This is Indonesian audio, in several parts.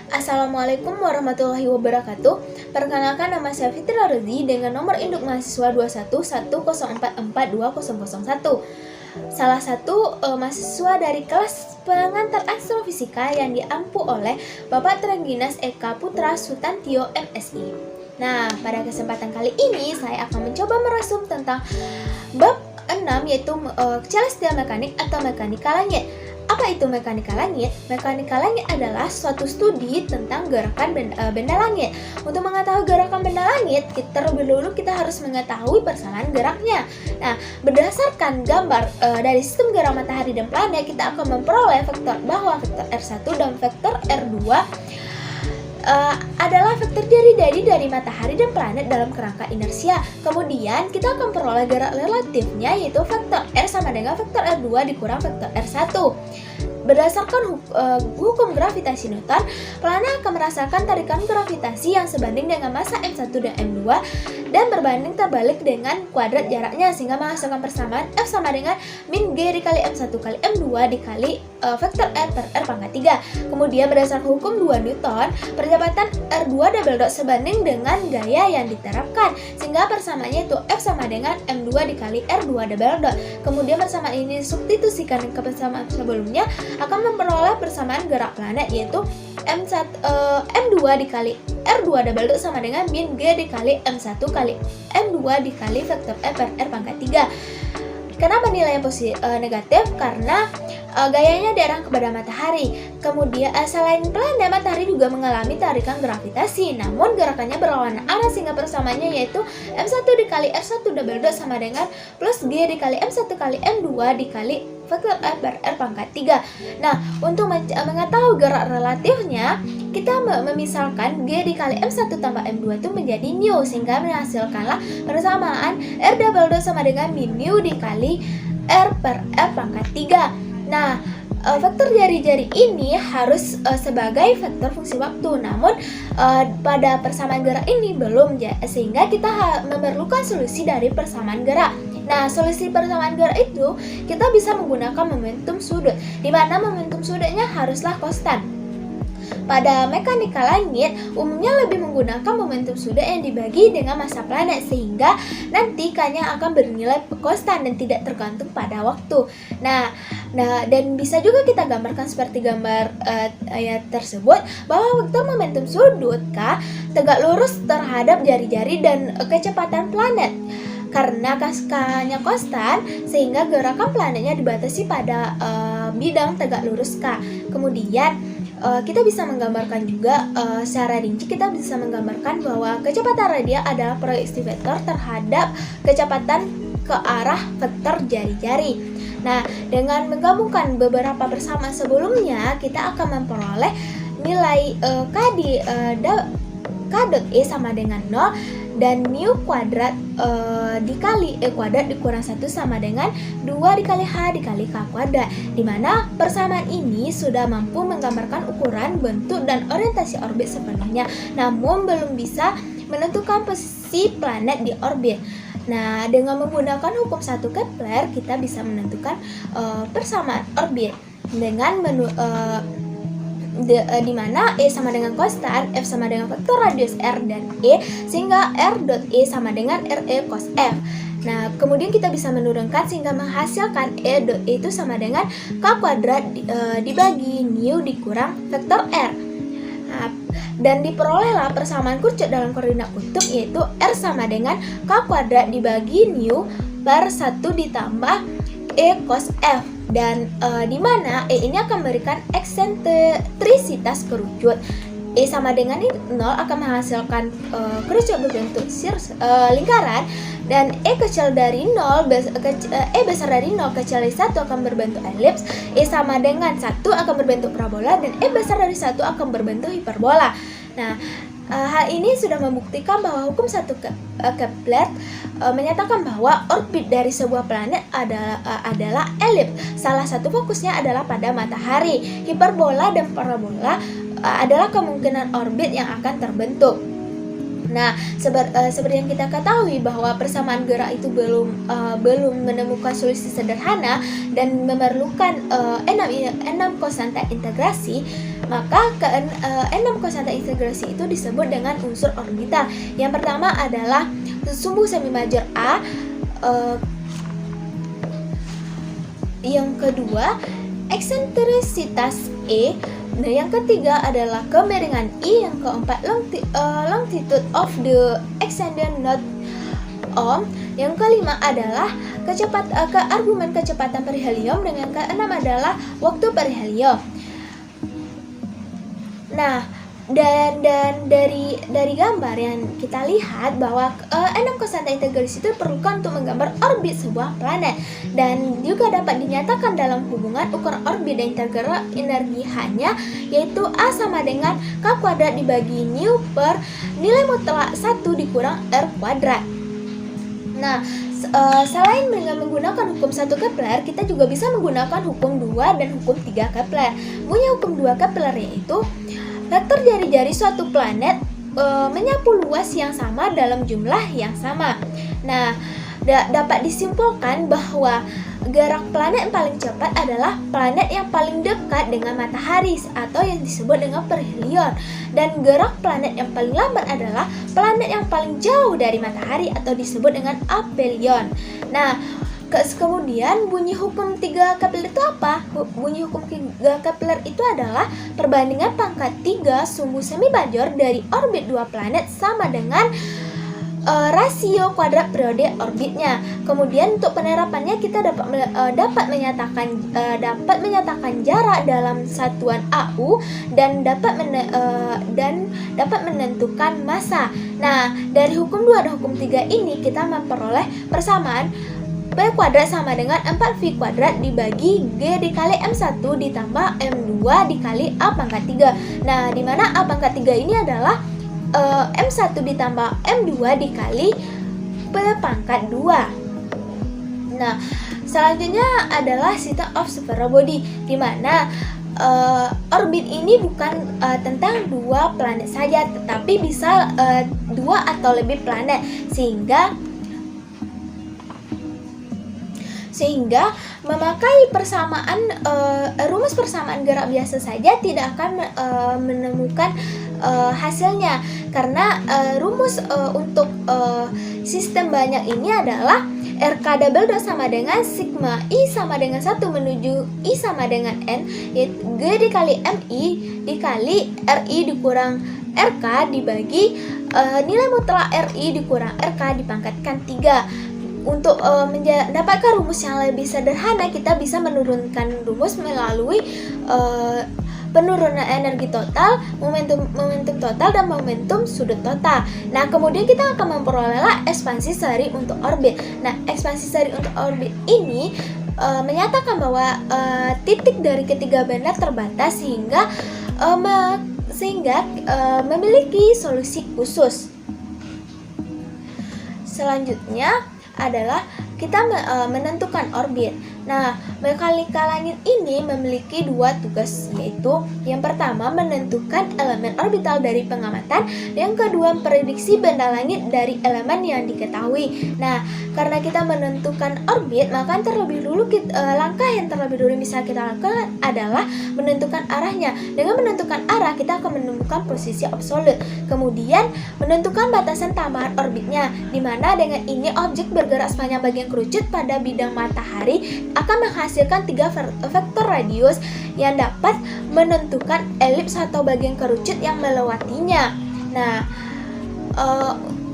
Assalamualaikum warahmatullahi wabarakatuh. Perkenalkan, nama saya Fitri Rozi dengan nomor induk mahasiswa 2110442001. Salah satu mahasiswa dari kelas pengantar astrofisika yang diampu oleh Bapak Trengginas Eka Putra Sutantio MSI. Nah, pada kesempatan kali ini saya akan mencoba merasum tentang bab 6, yaitu celestial mekanik atau mekanika langit. Apa itu mekanika langit? Mekanika langit adalah suatu studi tentang gerakan benda langit. Untuk mengetahui gerakan benda langit, terlebih dahulu kita harus mengetahui persamaan geraknya. Nah, berdasarkan gambar dari sistem gerak matahari dan planet, kita akan memperoleh vektor bahwa vektor R1 dan vektor R2 adalah vektor dari matahari dan planet dalam kerangka inersia. Kemudian kita akan peroleh gerak relatifnya, yaitu vektor R sama dengan vektor R2 dikurang vektor R1. Berdasarkan hukum gravitasi Newton, planet akan merasakan tarikan gravitasi yang sebanding dengan massa M1 dan M2 dan berbanding terbalik dengan kuadrat jaraknya, sehingga menghasilkan persamaan F sama dengan min G dikali M1 kali M2 dikali vektor R per R pangkat 3. Kemudian berdasarkan hukum 2 Newton, percepatan R2 double dot sebanding dengan gaya yang diterapkan, sehingga persamaannya itu F sama dengan M2 dikali R2 double dot. Kemudian persamaan ini disubstitusikan ke persamaan sebelumnya, akan memperoleh persamaan gerak planet, yaitu M2 dikali R2 double dot sama dengan min G dikali M1 kali M2 dikali vektor R per R pangkat 3. Kenapa nilainya negatif? Karena gayanya diarahkan kepada matahari. Kemudian selain planet, matahari juga mengalami tarikan gravitasi, namun gerakannya berlawanan arah, sehingga persamaannya yaitu M1 dikali R1 double dot sama dengan plus G dikali M1 kali M2 dikali vektor R per R pangkat 3. Nah, untuk mengetahui gerak relatifnya, kita memisalkan G dikali M1 tambah M2 itu menjadi nu, sehingga menghasilkanlah persamaan R double dot sama dengan min nu dikali R per R pangkat 3. Nah, vektor jari-jari ini harus sebagai vektor fungsi waktu, namun pada persamaan gerak ini belum, sehingga kita memerlukan solusi dari persamaan gerak. Nah, solusi persamaan gerak itu kita bisa menggunakan momentum sudut, di mana momentum sudutnya haruslah konstan. Pada mekanika langit, umumnya lebih menggunakan momentum sudut yang dibagi dengan massa planet, sehingga nanti K-nya akan bernilai konstan dan tidak tergantung pada waktu. Nah, dan bisa juga kita gambarkan seperti gambar ayat tersebut, bahwa vektor momentum sudut K tegak lurus terhadap jari-jari dan kecepatan planet. Karena K-nya konstan, sehingga gerakan planetnya dibatasi pada bidang tegak lurus K. Kemudian kita bisa menggambarkan juga secara rinci, kita bisa menggambarkan bahwa kecepatan radial adalah proyeksi vektor terhadap kecepatan ke arah vektor jari-jari. Nah, dengan menggabungkan beberapa persamaan sebelumnya, kita akan memperoleh nilai K dot E sama dengan 0, dan nu kuadrat dikali E kuadrat dikurang 1 sama dengan 2 dikali H dikali K kuadrat, dimana persamaan ini sudah mampu menggambarkan ukuran, bentuk, dan orientasi orbit sepenuhnya, namun belum bisa menentukan posisi planet di orbit. Nah, dengan menggunakan hukum 1 Kepler, kita bisa menentukan persamaan orbit dengan di mana E sama dengan konstan, F sama dengan vektor radius R dan E, sehingga R dot E sama dengan RE cos F. Nah, kemudian kita bisa menurunkan sehingga menghasilkan E dot E itu sama dengan K kuadrat dibagi nu dikurang vektor R. Nah, dan diperolehlah persamaan kurcuk dalam koordinat kutub, yaitu R sama dengan K kuadrat dibagi nu per 1 ditambah E cos F. Dan di mana E ini akan memberikan eksentrisitas kerucut. E sama dengan 0 akan menghasilkan kerucut berbentuk lingkaran, dan E kecil dari 0, E besar dari 0 kecil dari 1 akan berbentuk elips, E sama dengan 1 akan berbentuk parabola, dan E besar dari 1 akan berbentuk hiperbola. Nah, hal ini sudah membuktikan bahwa hukum 1 Kepler menyatakan bahwa orbit dari sebuah planet adalah elips. Salah satu fokusnya adalah pada matahari. Hiperbola dan parabola adalah kemungkinan orbit yang akan terbentuk. Nah, seperti yang kita ketahui bahwa persamaan gerak itu belum menemukan solusi sederhana dan memerlukan 6 konstanta integrasi, maka enam konstanta integrasi itu disebut dengan unsur orbital. Yang pertama adalah sumbu semi major A, yang kedua eksentrisitas E. Nah, yang ketiga adalah kemiringan I, yang keempat longitude of the extended knot arm, yang kelima adalah argumen kecepatan perihelium, dan yang keenam adalah waktu perihelium. Nah, dan dari gambar yang kita lihat bahwa 6 konstanta integrasi itu diperlukan untuk menggambar orbit sebuah planet, dan juga dapat dinyatakan dalam hubungan ukuran orbit dan integral energi hanya, yaitu A sama dengan K kuadrat dibagi nu per nilai mutlak 1 dikurang R kuadrat. Nah, selain dengan menggunakan hukum 1 Kepler, kita juga bisa menggunakan hukum 2 dan hukum 3 Kepler. Bunyi hukum 2 Kepler yaitu vektor jari-jari suatu planet menyapu luas yang sama dalam jumlah yang sama. Nah, dapat disimpulkan bahwa gerak planet yang paling cepat adalah planet yang paling dekat dengan matahari atau yang disebut dengan perihelion, dan gerak planet yang paling lambat adalah planet yang paling jauh dari matahari atau disebut dengan aphelion. Nah, kemudian bunyi hukum 3 Kepler itu apa? Bunyi hukum 3 Kepler itu adalah perbandingan pangkat 3 sumbu semi major dari orbit 2 planet sama dengan rasio kuadrat periode orbitnya. Kemudian untuk penerapannya kita dapat menyatakan jarak dalam satuan AU dan dapat menentukan massa. Nah, dari hukum 2 dan hukum 3 ini kita memperoleh persamaan P kuadrat sama dengan 4V kuadrat dibagi G dikali M1 ditambah M2 dikali A pangkat 3. Nah, di mana A pangkat 3 ini adalah M1 ditambah M2 dikali P pangkat 2. Nah, selanjutnya adalah system of spiral body, di mana orbit ini bukan tentang 2 planet saja, tetapi bisa 2 atau lebih planet, sehingga memakai rumus persamaan gerak biasa saja tidak akan menemukan hasilnya, karena rumus untuk sistem banyak ini adalah RK double dot sama dengan sigma I sama dengan 1 menuju I sama dengan N, yaitu G dikali MI dikali RI dikurang RK dibagi nilai mutlak RI dikurang RK dipangkatkan 3. Untuk mendapatkan rumus yang lebih sederhana, kita bisa menurunkan rumus melalui penurunan energi total, momentum total, dan momentum sudut total. Nah, kemudian kita akan memperoleh ekspansi seri untuk orbit. Nah, ekspansi seri untuk orbit ini menyatakan bahwa titik dari ketiga benda terbatas sehingga memiliki solusi khusus. Selanjutnya adalah kita menentukan orbit. Nah, mekanika langit ini memiliki 2 tugas, yaitu yang pertama menentukan elemen orbital dari pengamatan, dan yang kedua memprediksi benda langit dari elemen yang diketahui. Nah, karena kita menentukan orbit, maka langkah yang terlebih dulu bisa kita lakukan adalah menentukan arahnya. Dengan menentukan arah, kita akan menemukan posisi absolut. Kemudian menentukan batasan tambahan orbitnya, di mana dengan ini objek bergerak sepanjang bagian kerucut pada bidang matahari akan menghasilkan 3 vektor radius yang dapat menentukan elips atau bagian kerucut yang melewatinya. Nah,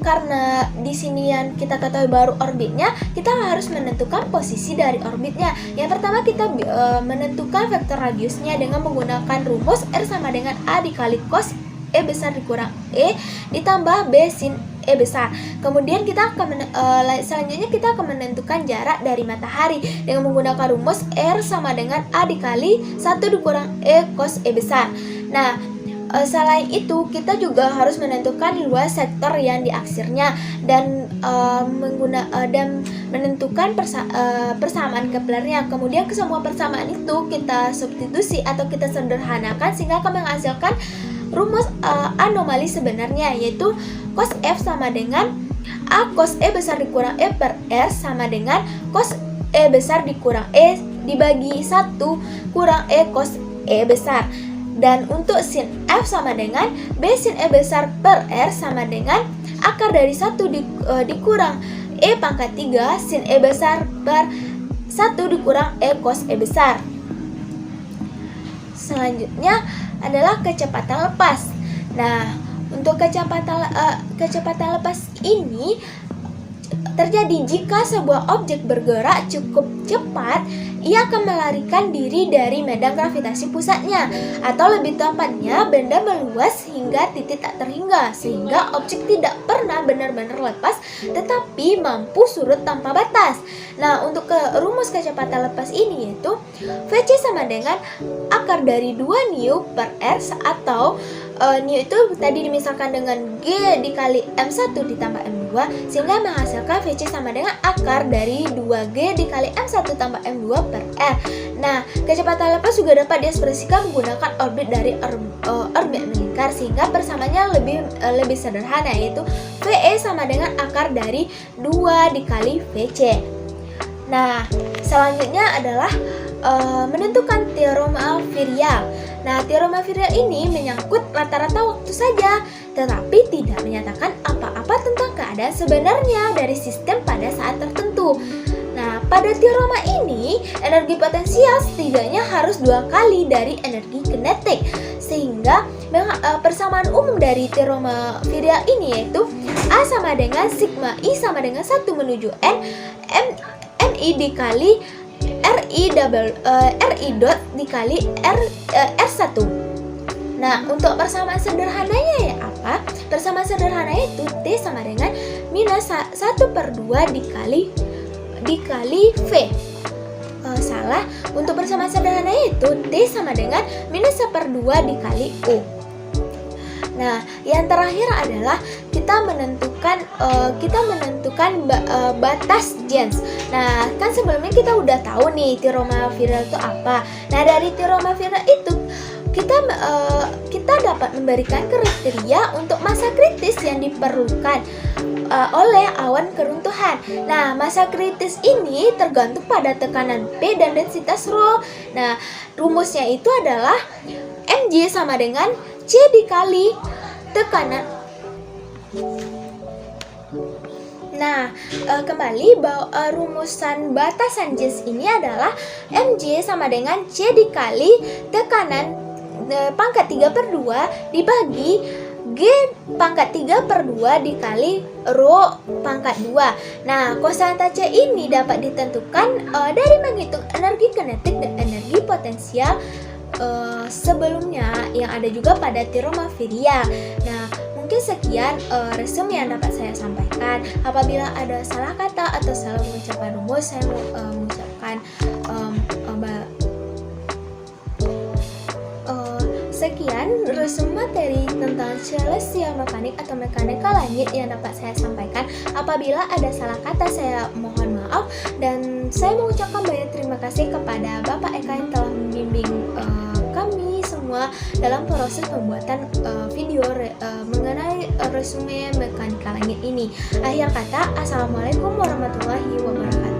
karena di sini yang kita ketahui baru orbitnya, kita harus menentukan posisi dari orbitnya. Yang pertama kita menentukan vektor radiusnya dengan menggunakan rumus R sama dengan A dikali cos E besar dikurang E ditambah B sin E besar. Kemudian selanjutnya kita akan menentukan jarak dari matahari dengan menggunakan rumus R sama dengan A dikali 1 dikurang E cos E besar. Nah, selain itu kita juga harus menentukan luas sektor yang diaksirnya dan menentukan persamaan Keplernya. Kemudian ke semua persamaan itu kita substitusi atau kita sederhanakan sehingga akan menghasilkan rumus anomali sebenarnya, yaitu cos F sama dengan A cos E besar dikurang E per R sama dengan cos E besar dikurang E dibagi 1 kurang E cos E besar. Dan untuk sin F sama dengan B sin E besar per R sama dengan akar dari 1 dikurang E pangkat 3 sin E besar per 1 dikurang E cos E besar. Selanjutnya adalah kecepatan lepas. Nah, untuk kecepatan lepas ini terjadi jika sebuah objek bergerak cukup cepat, ia akan melarikan diri dari medan gravitasi pusatnya, atau lebih tepatnya benda meluas hingga titik tak terhingga, sehingga objek tidak pernah benar-benar lepas tetapi mampu surut tanpa batas. Nah, untuk rumus kecepatan lepas ini yaitu Vc sama dengan akar dari 2 nu per r, atau nu itu tadi dimisalkan dengan G dikali M1 ditambah M2, sehingga menghasilkan Vc sama dengan akar dari 2G dikali M1 tambah M2 per R. Nah, kecepatan lepas juga dapat diekspresikan menggunakan orbit dari orbit melingkar, sehingga persamaannya lebih sederhana, yaitu Ve sama dengan akar dari 2 dikali Vc. Nah, selanjutnya adalah menentukan teorema virial. Nah, teorema virial ini menyangkut rata-rata waktu saja, tetapi tidak menyatakan apa-apa tentang keadaan sebenarnya dari sistem pada saat tertentu. Nah, pada teorema ini, energi potensial setidaknya harus 2 kali dari energi kinetik, sehingga persamaan umum dari teorema virial ini yaitu A sama dengan sigma I sama dengan 1 menuju N, MI dikali RI dot dikali R1. Nah, untuk persamaan sederhananya ya apa? Persamaan sederhananya itu T sama dengan minus 1/2 dikali V. Salah. Untuk persamaan sederhananya itu T sama dengan minus 1/2 dikali U. Nah, yang terakhir adalah kita menentukan batas Jens. Nah, kan sebelumnya kita udah tahu nih teorema virial itu apa. Nah, dari teorema virial itu kita dapat memberikan kriteria untuk massa kritis yang diperlukan oleh awan keruntuhan. Nah, massa kritis ini tergantung pada tekanan P dan densitas ρ. Nah, rumusnya itu adalah mj sama dengan C dikali tekanan. Nah, kembali rumusan batasan Jens ini adalah mj sama dengan C dikali tekanan pangkat 3/2 dibagi G pangkat 3/2 dikali rho pangkat 2. Nah, konstanta C ini dapat ditentukan dari menghitung energi kinetik dan energi potensial sebelumnya yang ada juga pada teorema virial. Nah, mungkin sekian resume yang dapat saya sampaikan. Apabila ada salah kata atau salah mengucapkan rumus, saya mengucapkan sekian resume materi tentang celestial mekanik atau mekanika langit yang dapat saya sampaikan. Apabila ada salah kata, saya mohon maaf, dan saya mengucapkan banyak terima kasih kepada Bapak Eka yang telah membimbing kami semua dalam proses pembuatan video mengenai resume mekanika langit ini. Akhir kata, assalamualaikum warahmatullahi wabarakatuh.